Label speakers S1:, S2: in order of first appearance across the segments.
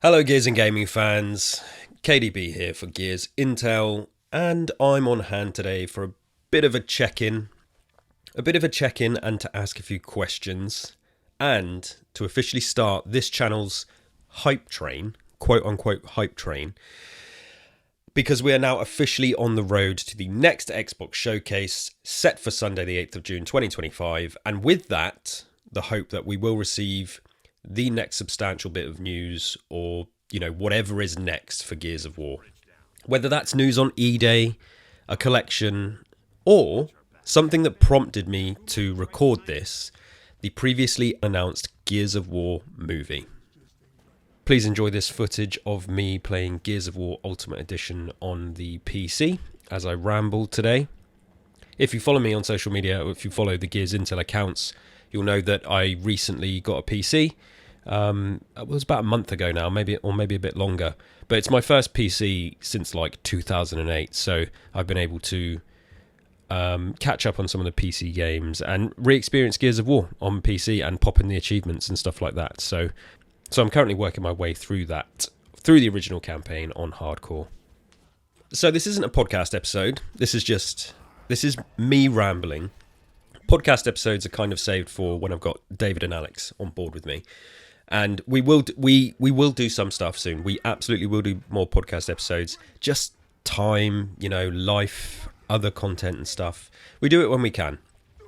S1: Hello Gears and Gaming fans, KDB here for Gears Intel, and I'm on hand today for a bit of a check-in and to ask a few questions, and to officially start this channel's hype train, quote-unquote hype train, because we are now officially on the road to the next Xbox showcase set for Sunday the 8th of June 2025, and with that, the hope that we will receive the next substantial bit of news, or whatever is next for Gears of War, whether that's news on E-Day, a collection, or something that prompted me to record this, the previously announced Gears of War movie. Please enjoy this footage of me playing Gears of War Ultimate Edition on the PC as I ramble today. If you follow me on social media, or if you follow the Gears Intel accounts, you'll know that I recently got a PC. It was about a month ago now, maybe a bit longer. But it's my first PC since like 2008, so I've been able to catch up on some of the PC games and re-experience Gears of War on PC and pop in the achievements and stuff like that. So I'm currently working my way through the original campaign on hardcore. So this isn't a podcast episode. This is me rambling. Podcast episodes are kind of saved for when I've got David and Alex on board with me, and we will do some stuff soon. We absolutely will do more podcast episodes. Just time, life, other content and stuff. We do it when we can.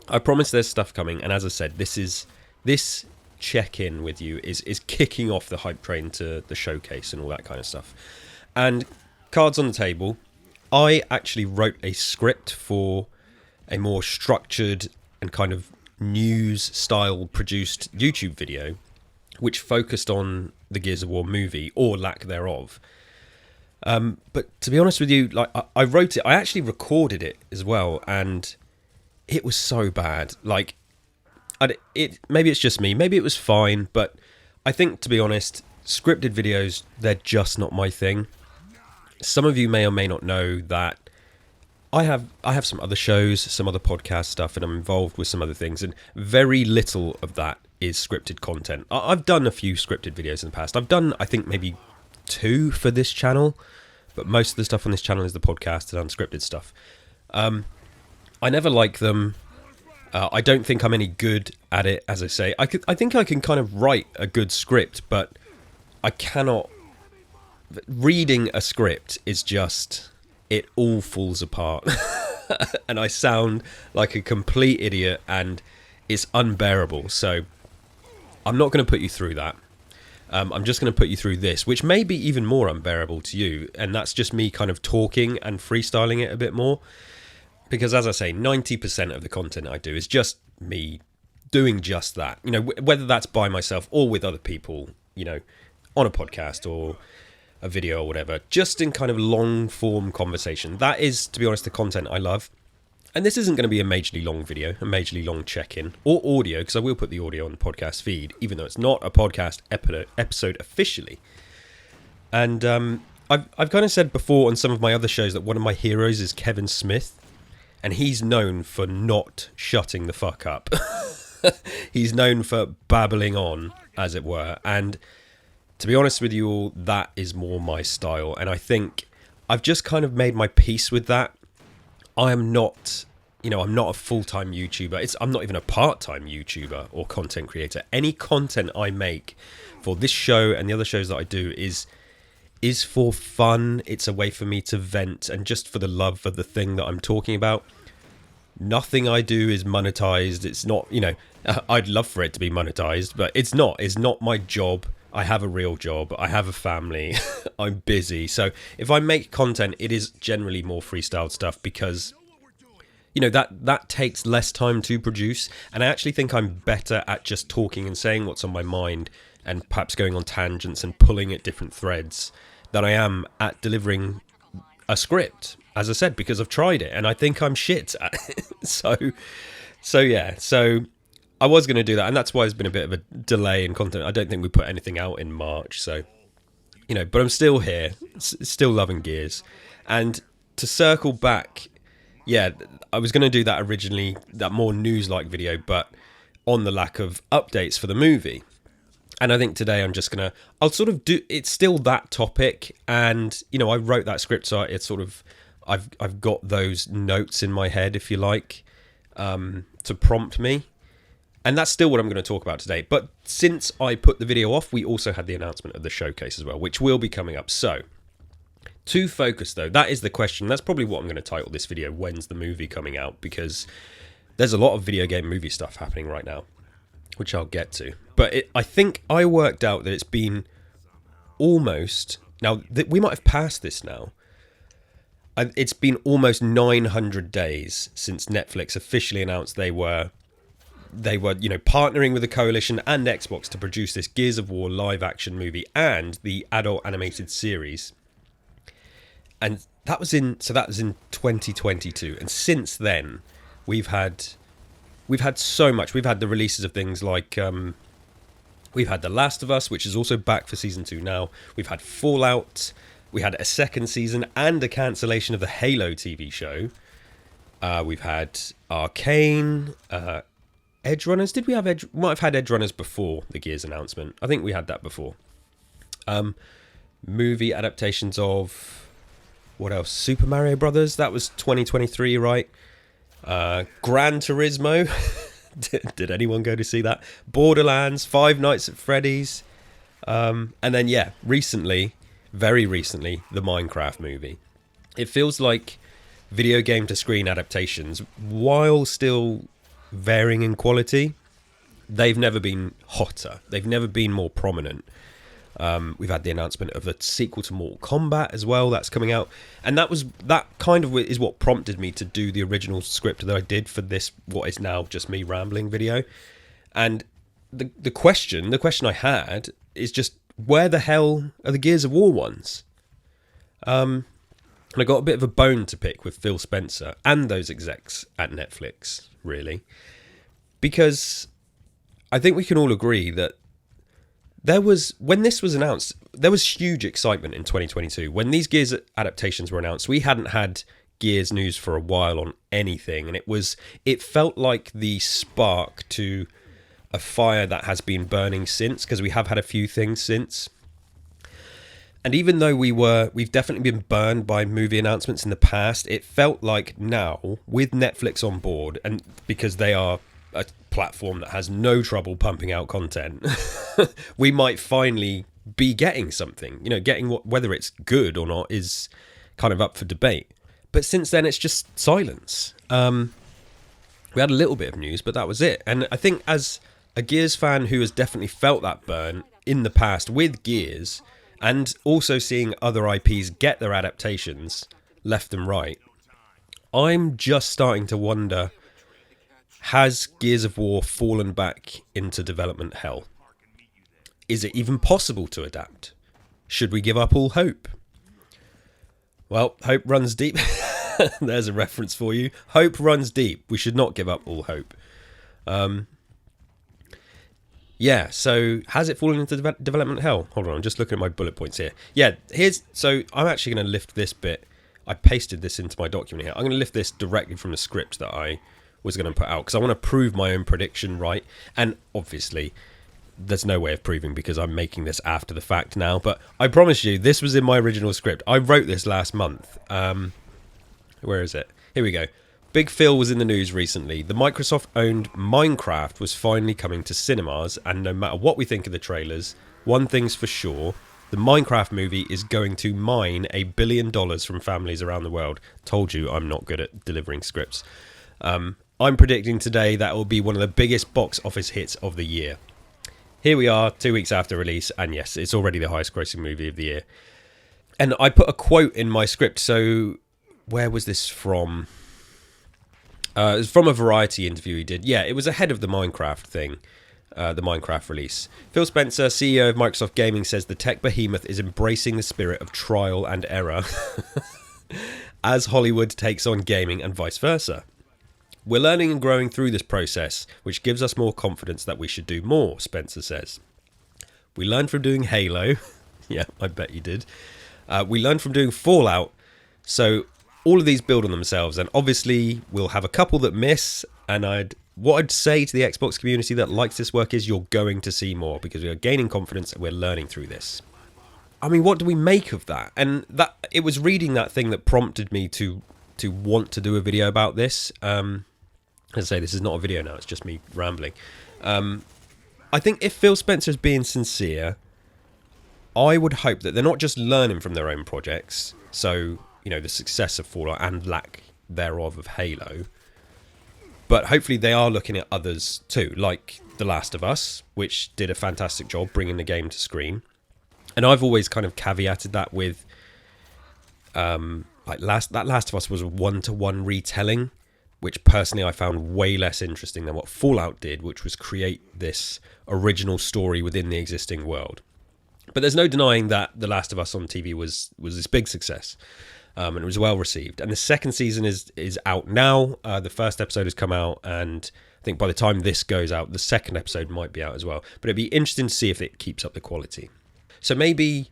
S1: I promise there's stuff coming, and as I said, this check-in with you is kicking off the hype train to the showcase and all that kind of stuff. And cards on the table, I actually wrote a script for a more structured and kind of news style produced YouTube video which focused on the Gears of War movie, or lack thereof. But to be honest with you, I wrote it, I actually recorded it as well, and it was so bad. Maybe it's just me, maybe it was fine, but I think, to be honest, scripted videos, they're just not my thing. Some of you may or may not know that I have some other shows, some other podcast stuff, and I'm involved with some other things, and very little of that is scripted content. I've done a few scripted videos in the past. I've done, I think, maybe 2 for this channel, but most of the stuff on this channel is the podcast and unscripted stuff. I never like them. I don't think I'm any good at it, as I say. I think I can kind of write a good script, but I cannot. Reading a script is just, it all falls apart. And I sound like a complete idiot, and it's unbearable. So I'm not going to put you through that. I'm just going to put you through this, which may be even more unbearable to you. And that's just me kind of talking and freestyling it a bit more. Because as I say, 90% of the content I do is just me doing just that. Whether that's by myself or with other people, on a podcast or a video or whatever, just in kind of long form conversation. That is, to be honest, the content I love. And this isn't going to be a majorly long video, a majorly long check-in, or audio, because I will put the audio on the podcast feed, even though it's not a podcast episode officially. And I've kind of said before on some of my other shows that one of my heroes is Kevin Smith, and he's known for not shutting the fuck up. He's known for babbling on, as it were, and to be honest with you all, that is more my style, and I think I've just kind of made my peace with that. I'm not a full-time YouTuber. I'm not even a part-time YouTuber or content creator. Any content I make for this show and the other shows that I do is for fun. It's a way for me to vent and just for the love for the thing that I'm talking about. Nothing I do is monetized. It's not, I'd love for it to be monetized, but it's not. It's not my job. I have a real job. I have a family. I'm busy. So if I make content, it is generally more freestyle stuff because, that takes less time to produce. And I actually think I'm better at just talking and saying what's on my mind and perhaps going on tangents and pulling at different threads than I am at delivering a script, as I said, because I've tried it and I think I'm shit at it. So I was going to do that, and that's why there's been a bit of a delay in content. I don't think we put anything out in March, so, but I'm still here, still loving Gears. And to circle back, I was going to do that originally, that more news-like video, but on the lack of updates for the movie. And I think today I'll sort of do, it's still that topic. And, you know, I wrote that script, so it's sort of, I've got those notes in my head, if you like, to prompt me. And that's still what I'm going to talk about today. But since I put the video off, we also had the announcement of the showcase as well, which will be coming up. So, to focus though, that is the question. That's probably what I'm going to title this video, when's the movie coming out? Because there's a lot of video game movie stuff happening right now, which I'll get to. But I think I worked out that it's been almost... Now, we might have passed this now. It's been almost 900 days since Netflix officially announced they were, you know, partnering with the Coalition and Xbox to produce this Gears of War live-action movie and the adult animated series. And that was in 2022. And since then, we've had so much. We've had the releases of things like we've had The Last of Us, which is also back for season 2 now. We've had Fallout. We had a second season and a cancellation of the Halo TV show. We've had Arcane, Edge Runners. Did we have Edge? Might have had Edge Runners before the Gears announcement. I think we had that before. Movie adaptations of, what else? Super Mario Brothers. That was 2023, right? Gran Turismo. Did anyone go to see that? Borderlands, Five Nights at Freddy's, and then recently, very recently, the Minecraft movie. It feels like video game to screen adaptations, while still varying in quality, they've never been hotter. They've never been more prominent. We've had the announcement of a sequel to Mortal Kombat as well. That's coming out, and that kind of is what prompted me to do the original script that I did for this, what is now just me rambling video. And the question I had is just, where the hell are the Gears of War ones? And I got a bit of a bone to pick with Phil Spencer and those execs at Netflix, really, because I think we can all agree that when this was announced, there was huge excitement in 2022. When these Gears adaptations were announced, we hadn't had Gears news for a while on anything, and it felt like the spark to a fire that has been burning since, because we have had a few things since. And even though we've definitely been burned by movie announcements in the past, it felt like now, with Netflix on board, and because they are a platform that has no trouble pumping out content, we might finally be getting something. You know, getting whether it's good or not is kind of up for debate. But since then, it's just silence. We had a little bit of news, but that was it. And I think as a Gears fan who has definitely felt that burn in the past with Gears, and also seeing other IPs get their adaptations left and right, I'm just starting to wonder, has Gears of War fallen back into development hell? Is it even possible to adapt? Should we give up all hope? Well, hope runs deep. There's a reference for you. Hope runs deep. We should not give up all hope. Yeah, so has it fallen into development hell? Hold on, I'm just looking at my bullet points here. Yeah, so I'm actually going to lift this bit. I pasted this into my document here. I'm going to lift this directly from the script that I was going to put out, because I want to prove my own prediction right. And obviously, there's no way of proving because I'm making this after the fact now. But I promise you, this was in my original script. I wrote this last month. Where is it? Here we go. Big Phil was in the news recently. The Microsoft-owned Minecraft was finally coming to cinemas, and no matter what we think of the trailers, one thing's for sure, the Minecraft movie is going to mine $1 billion from families around the world. Told you I'm not good at delivering scripts. I'm predicting today that will be one of the biggest box office hits of the year. Here we are, 2 weeks after release, and yes, it's already the highest grossing movie of the year. And I put a quote in my script, so where was this from? It was from a Variety interview he did. Yeah, it was ahead of the Minecraft thing, the Minecraft release. Phil Spencer, CEO of Microsoft Gaming, says the tech behemoth is embracing the spirit of trial and error as Hollywood takes on gaming and vice versa. We're learning and growing through this process, which gives us more confidence that we should do more, Spencer says. We learned from doing Halo. Yeah, I bet you did. We learned from doing Fallout. So all of these build on themselves, and obviously we'll have a couple that miss, and I'd what I'd say to the Xbox community that likes this work is you're going to see more, because we are gaining confidence and we're learning through this. I mean, what do we make of that? And that it was reading that thing that prompted me to want to do a video about this. As I say, this is not a video now, it's just me rambling. I think if Phil Spencer's being sincere, I would hope that they're not just learning from their own projects, so, you know, the success of Fallout and lack thereof of Halo, but hopefully they are looking at others too, like The Last of Us, which did a fantastic job bringing the game to screen. And I've always kind of caveated that with, like Last of Us was a one-to-one retelling, which personally I found way less interesting than what Fallout did, which was create this original story within the existing world. But there's no denying that The Last of Us on TV was this big success, and it was well received. And the second season is out now. The first episode has come out, and I think by the time this goes out, the second episode might be out as well. But it'd be interesting to see if it keeps up the quality. So maybe,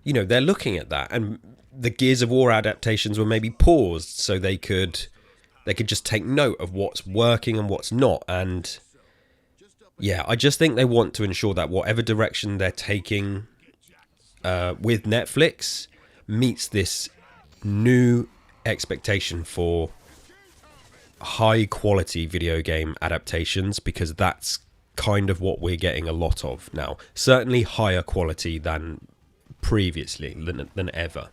S1: you know, they're looking at that, and the Gears of War adaptations were maybe paused so they could just take note of what's working and what's not. And yeah, I just think they want to ensure that whatever direction they're taking with Netflix meets this new expectation for high quality video game adaptations, because that's kind of what we're getting a lot of now. Certainly higher quality than previously, than ever.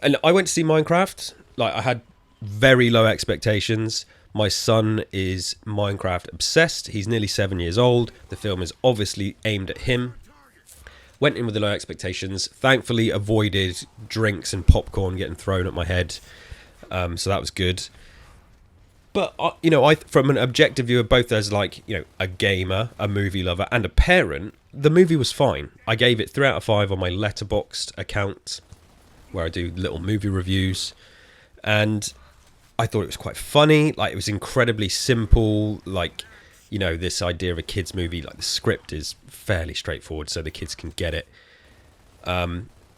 S1: And I went to see Minecraft. Like, I had very low expectations. My son is Minecraft obsessed. He's nearly 7 years old. The film is obviously aimed at him. Went in with the low expectations. Thankfully avoided drinks and popcorn getting thrown at my head. So that was good. But, you know, I, from an objective viewer, both as like, you know, a gamer, a movie lover, and a parent, the movie was fine. I gave it 3 out of 5 on my Letterboxd account, where I do little movie reviews. And I thought it was quite funny. Like, it was incredibly simple. Like, you know, this idea of a kids movie, like the script is fairly straightforward, so the kids can get it.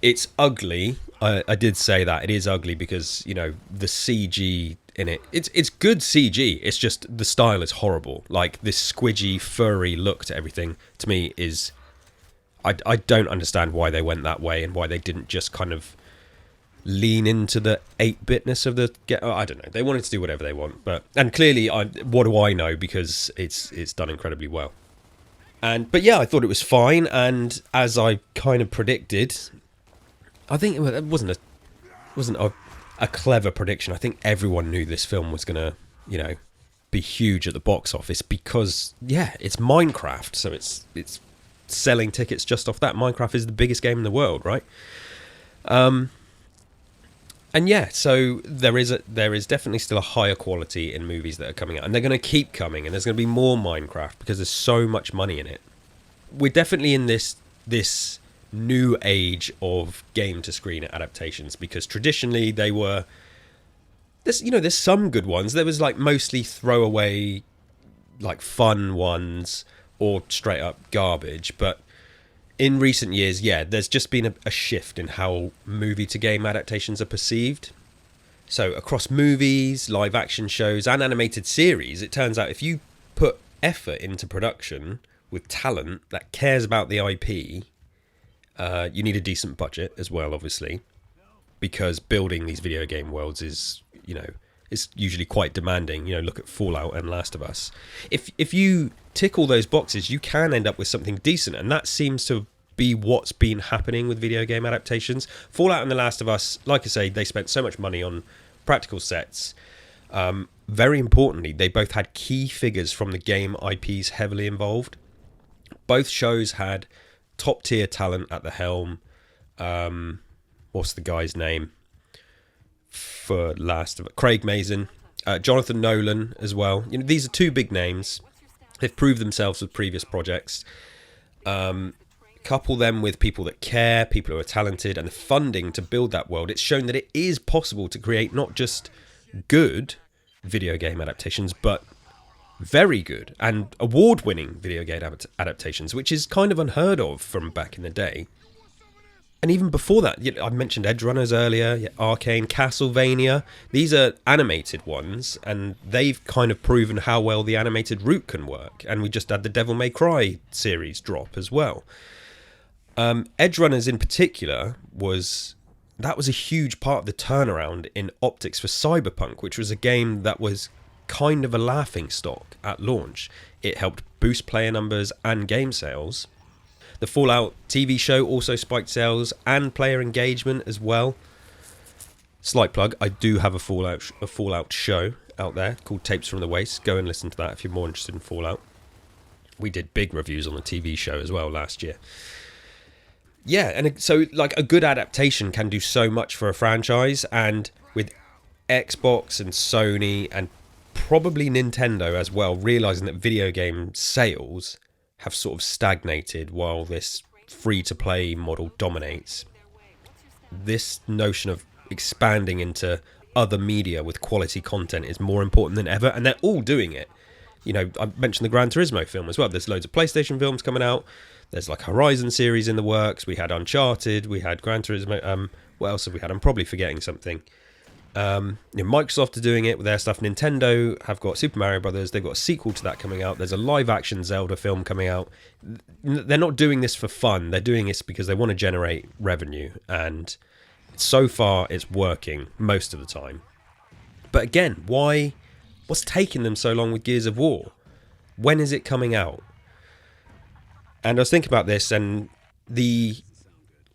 S1: It's ugly. I did say that it is ugly because, you know, the CG in it, it's good CG. It's just the style is horrible. Like, this squidgy, furry look to everything, to me, is... I don't understand why they went that way and why they didn't just kind of lean into the 8-bitness of the... I don't know. They wanted to do whatever they want. And clearly, what do I know? Because it's done incredibly well. But yeah, I thought it was fine. And as I kind of predicted, I think it wasn't a clever prediction. I think everyone knew this film was going to, you know, be huge at the box office because, yeah, it's Minecraft. So it's selling tickets just off that. Minecraft is the biggest game in the world, right? And yeah, so there is definitely still a higher quality in movies that are coming out, and they're going to keep coming, and there's going to be more Minecraft because there's so much money in it. We're definitely in this new age of game to screen adaptations, because traditionally they were there's some good ones. There was like mostly throwaway, like fun ones or straight up garbage, but in recent years, yeah, there's just been a shift in how movie-to-game adaptations are perceived. So across movies, live-action shows, and animated series, it turns out if you put effort into production with talent that cares about the IP, you need a decent budget as well, obviously, because building these video game worlds is, you know, it's usually quite demanding. You know, look at Fallout and Last of Us. If you tick all those boxes, you can end up with something decent, and that seems to be what's been happening with video game adaptations. Fallout and The Last of Us, like I say, they spent so much money on practical sets. Very importantly, they both had key figures from the game IPs heavily involved. Both shows had top-tier talent at the helm. What's the guy's name for Last of Us? Craig Mazin, Jonathan Nolan as well. You know, these are two big names. They've proved themselves with previous projects. Couple them with people that care, people who are talented, and the funding to build that world. It's shown that it is possible to create not just good video game adaptations, but very good and award-winning video game adaptations, which is kind of unheard of from back in the day. And even before that, I mentioned Edge Runners earlier, Arcane, Castlevania. These are animated ones, and they've kind of proven how well the animated route can work. And we just had the Devil May Cry series drop as well. Edge Runners in particular was a huge part of the turnaround in optics for Cyberpunk, which was a game that was kind of a laughing stock at launch. It helped boost player numbers and game sales. The Fallout TV show also spiked sales and player engagement as well. Slight plug, I do have a Fallout show out there called Tapes from the Waste. Go and listen to that if you're more interested in Fallout. We did big reviews on the TV show as well last year. Yeah, and so like a good adaptation can do so much for a franchise, and with Xbox and Sony and probably Nintendo as well, realizing that video game sales have sort of stagnated while this free-to-play model dominates, this notion of expanding into other media with quality content is more important than ever, and they're all doing it. You know, I mentioned the Gran Turismo film as well. There's loads of PlayStation films coming out. There's like Horizon series in the works. We had Uncharted. We had Gran Turismo. What else have we had? I'm probably forgetting something. Microsoft are doing it with their stuff. Nintendo have got Super Mario Brothers. They've got a sequel to that coming out. There's a live-action Zelda film coming out. They're not doing this for fun. They're doing this because they want to generate revenue, and so far it's working most of the time. But again, why? What's taking them so long with Gears of War? When is it coming out? And I was thinking about this, and we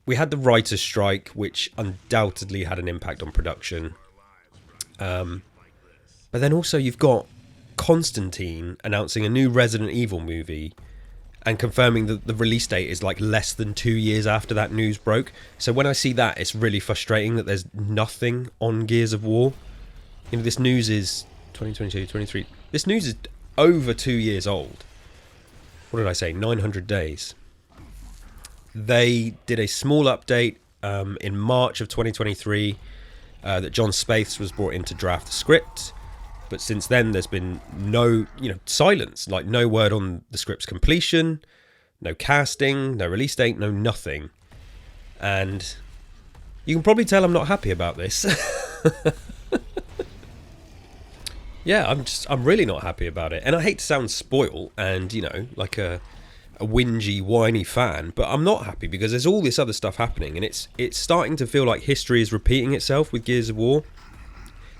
S1: had the writer's strike, which undoubtedly had an impact on production. But then also you've got Constantine announcing a new Resident Evil movie and confirming that the release date is like less than 2 years after that news broke. So when I see that, it's really frustrating that there's nothing on Gears of War. You know, this news is 2022, 23. This news is over 2 years old. What did I say? 900 days. They did a small update in March of 2023 that John Spaeths was brought in to draft the script. But since then, there's been no, silence. Like, no word on the script's completion, no casting, no release date, no nothing. And you can probably tell I'm not happy about this. Yeah, I'm really not happy about it. And I hate to sound spoiled and, like a whingy, whiny fan, but I'm not happy because there's all this other stuff happening, and it's starting to feel like history is repeating itself with Gears of War.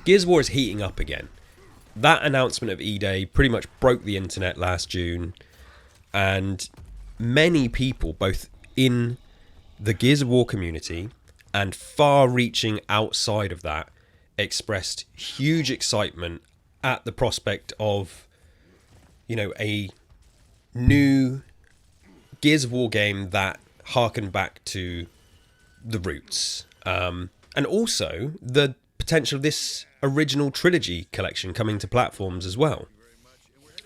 S1: Gears of War is heating up again. That announcement of E-Day pretty much broke the internet last June, and many people, both in the Gears of War community and far-reaching outside of that, expressed huge excitement at the prospect of, a new Gears of War game that harkened back to the roots. And also the potential of this original trilogy collection coming to platforms as well.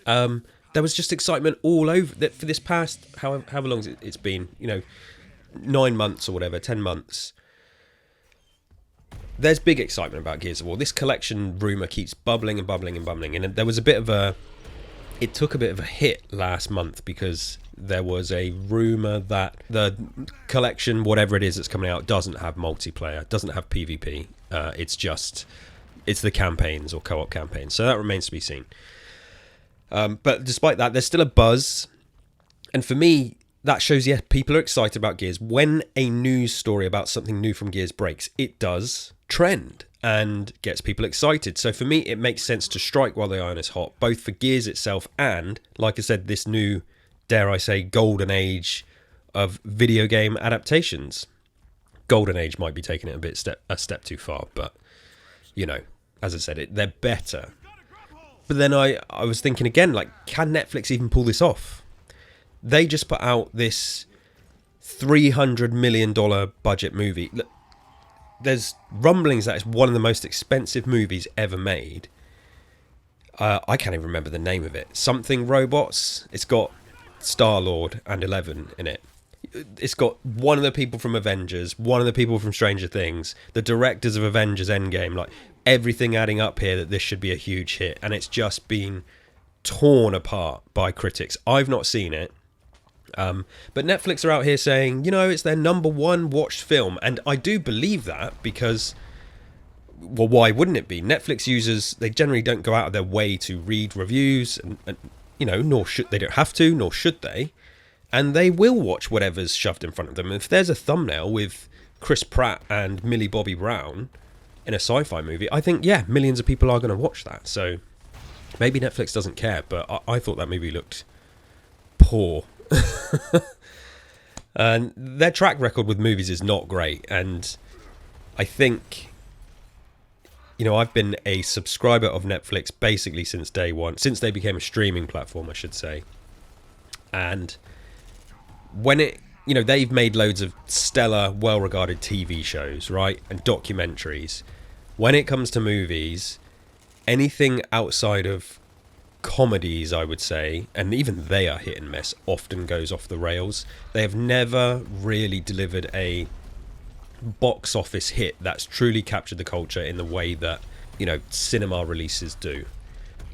S1: There was just excitement all over that for this past, however long it's been, 9 months or whatever, 10 months. There's big excitement about Gears of War. This collection rumour keeps bubbling and bubbling and bubbling. And there was it took a bit of a hit last month because there was a rumour that the collection, whatever it is that's coming out, doesn't have multiplayer, doesn't have PvP. It's the campaigns or co-op campaigns. So that remains to be seen. But despite that, there's still a buzz. And for me, that shows, people are excited about Gears. When a news story about something new from Gears breaks, it does trend and gets people excited. So for me, it makes sense to strike while the iron is hot, both for Gears itself and, like I said, this new, dare I say, golden age of video game adaptations. Golden age might be taking it a step too far, but, as I said, they're better. But then I was thinking again, like, can Netflix even pull this off? They just put out this $300 million budget movie. Look, there's rumblings that it's one of the most expensive movies ever made. I can't even remember the name of it. Something Robots. It's got Star-Lord and Eleven in it. It's got one of the people from Avengers, one of the people from Stranger Things, the directors of Avengers Endgame. Like, everything adding up here that this should be a huge hit. And it's just been torn apart by critics. I've not seen it. But Netflix are out here saying, it's their number one watched film. And I do believe that because, well, why wouldn't it be? Netflix users, they generally don't go out of their way to read reviews and nor should they, don't have to, nor should they. And they will watch whatever's shoved in front of them. If there's a thumbnail with Chris Pratt and Millie Bobby Brown in a sci-fi movie, I think, yeah, millions of people are going to watch that. So maybe Netflix doesn't care, but I thought that movie looked poor. And their track record with movies is not great. And I think, I've been a subscriber of Netflix basically since day one, since they became a streaming platform, I should say. And when they've made loads of stellar, well-regarded TV shows, right? And documentaries. When it comes to movies, anything outside of comedies, I would say, and even they are hit and miss, often goes off the rails. They have never really delivered a box office hit that's truly captured the culture in the way that, cinema releases do.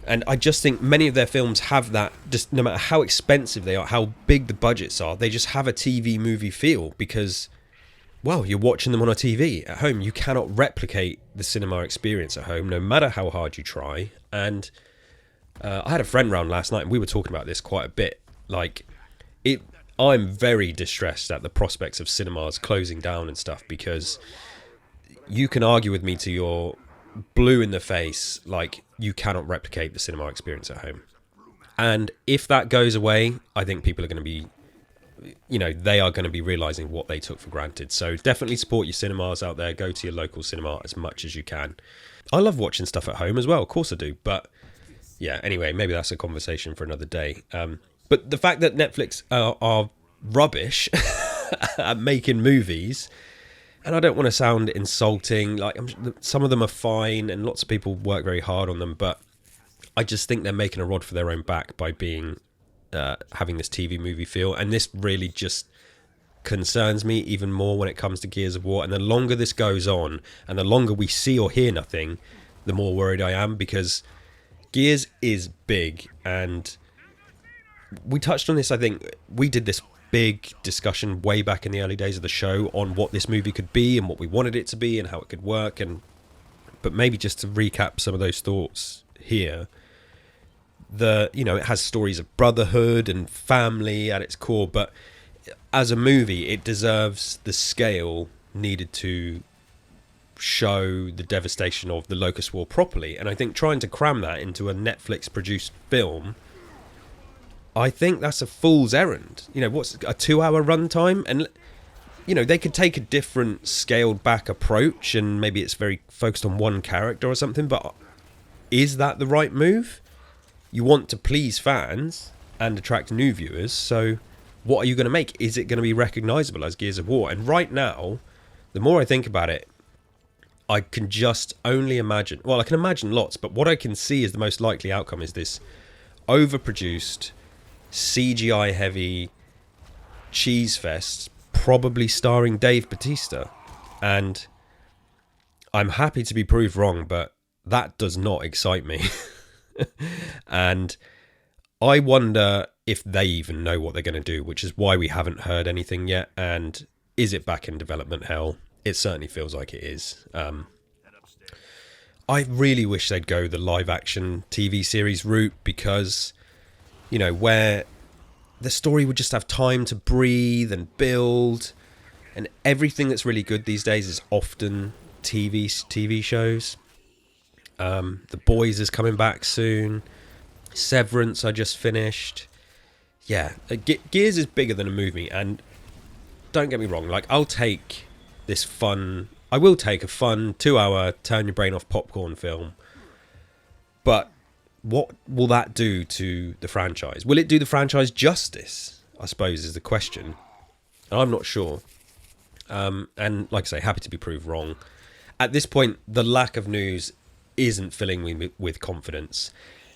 S1: And I just think many of their films have that, just no matter how expensive they are, how big the budgets are, they just have a TV movie feel because, well, you're watching them on a TV at home. You cannot replicate the cinema experience at home, no matter how hard you try. And I had a friend round last night and we were talking about this quite a bit. I'm very distressed at the prospects of cinemas closing down and stuff, because you can argue with me to your blue in the face, you cannot replicate the cinema experience at home. And if that goes away, I think people are going to be, they are going to be realising what they took for granted. So definitely support your cinemas out there. Go to your local cinema as much as you can. I love watching stuff at home as well. Of course I do. But yeah, anyway, maybe that's a conversation for another day. But the fact that Netflix are rubbish at making movies, and I don't want to sound insulting, some of them are fine and lots of people work very hard on them, but I just think they're making a rod for their own back by being having this TV movie feel. And this really just concerns me even more when it comes to Gears of War. And the longer this goes on and the longer we see or hear nothing, the more worried I am, because Gears is big. And we touched on this, I think we did this big discussion way back in the early days of the show on what this movie could be and what we wanted it to be and how it could work. But maybe just to recap some of those thoughts here, it has stories of brotherhood and family at its core, but as a movie it deserves the scale needed to show the devastation of the Locust War properly. And I think trying to cram that into a Netflix produced film, I think that's a fool's errand. What's a 2-hour runtime? And, they could take a different scaled back approach and maybe it's very focused on one character or something, but is that the right move? You want to please fans and attract new viewers, so what are you going to make? Is it going to be recognisable as Gears of War? And right now, the more I think about it, I can just only imagine, well, I can imagine lots, but what I can see is the most likely outcome is this overproduced, CGI heavy cheese fest, probably starring Dave Bautista. And I'm happy to be proved wrong, but that does not excite me. And I wonder if they even know what they're going to do, which is why we haven't heard anything yet. And is it back in development hell? It certainly feels like it is. I really wish they'd go the live action TV series route, because where the story would just have time to breathe and build, and everything that's really good these days is often TV shows. The Boys is coming back soon. Severance I just finished. Yeah, Gears is bigger than a movie, and don't get me wrong, I will take a fun 2-hour turn your brain off popcorn film, but what will that do to the franchise? Will it do the franchise justice, I suppose, is the question. I'm not sure. And like I say, happy to be proved wrong. At this point, the lack of news isn't filling me with confidence.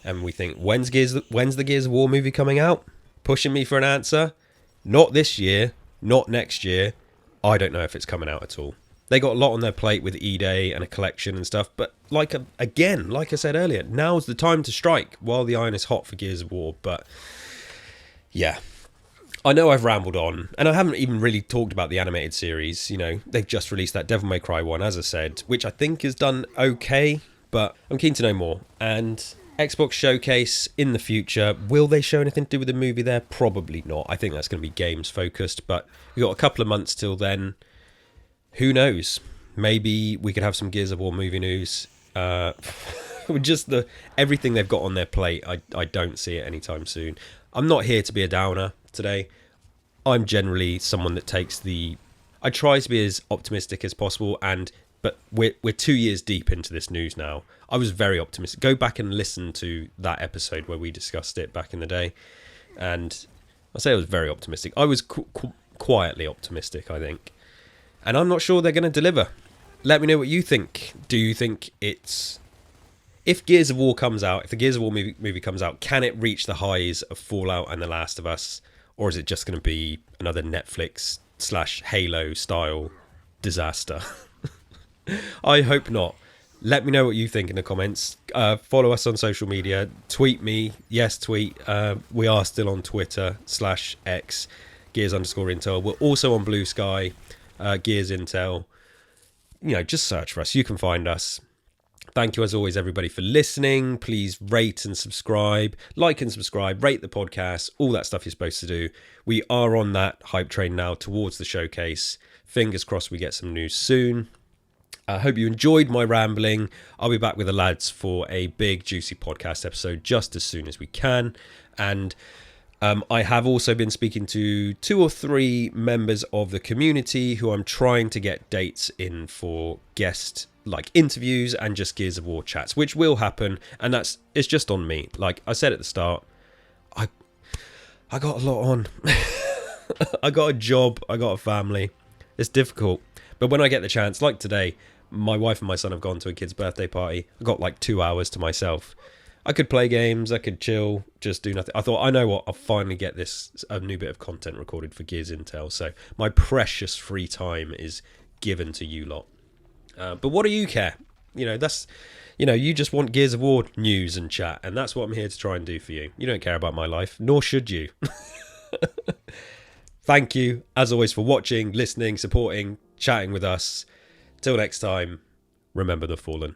S1: And we think, when's the Gears of War movie coming out? Pushing me for an answer. Not this year, not next year. I don't know if it's coming out at all. They got a lot on their plate with E-Day and a collection and stuff, but like I said earlier, now's the time to strike while the iron is hot for Gears of War. But yeah, I know I've rambled on, and I haven't even really talked about the animated series. You know, they've just released that Devil May Cry one, as I said, which I think has done okay, but I'm keen to know more. And Xbox Showcase in the future, will they show anything to do with the movie there? Probably not. I think that's going to be games focused, but we've got a couple of months till then. Who knows? Maybe we could have some Gears of War movie news. With just everything they've got on their plate, I don't see it anytime soon. I'm not here to be a downer today. I'm generally someone that I try to be as optimistic as possible, but we're 2 years deep into this news now. I was very optimistic. Go back and listen to that episode where we discussed it back in the day, and I say I was very optimistic. I was quietly optimistic, I think, and I'm not sure they're going to deliver. Let me know what you think. Do you think if Gears of War comes out, if the Gears of War movie comes out, can it reach the highs of Fallout and The Last of Us? Or is it just going to be another Netflix / Halo style disaster? I hope not. Let me know what you think in the comments. Follow us on social media. Tweet me. Yes, tweet. We are still on Twitter /X, Gears_Intel. We're also on Blue Sky, Gears Intel. You know, just search for us. You can find us. Thank you as always, everybody, for listening. Please rate and subscribe, like and subscribe, rate the podcast, all that stuff you're supposed to do. We are on that hype train now towards the showcase. Fingers crossed we get some news soon. I hope you enjoyed my rambling. I'll be back with the lads for a big, juicy podcast episode just as soon as we can. And I have also been speaking to 2 or 3 members of the community who I'm trying to get dates in for guest interviews and just Gears of War chats, which will happen, and it's just on me. Like I said at the start, I got a lot on. I got a job, I got a family. It's difficult, but when I get the chance, like today, my wife and my son have gone to a kid's birthday party. I got 2 hours to myself. I could play games, I could chill, just do nothing. I thought, I know what, I'll finally get a new bit of content recorded for Gears Intel. So my precious free time is given to you lot. But what do you care? You just want Gears of War news and chat, and that's what I'm here to try and do for you. You don't care about my life, nor should you. Thank you, as always, for watching, listening, supporting, chatting with us. Till next time, remember the fallen.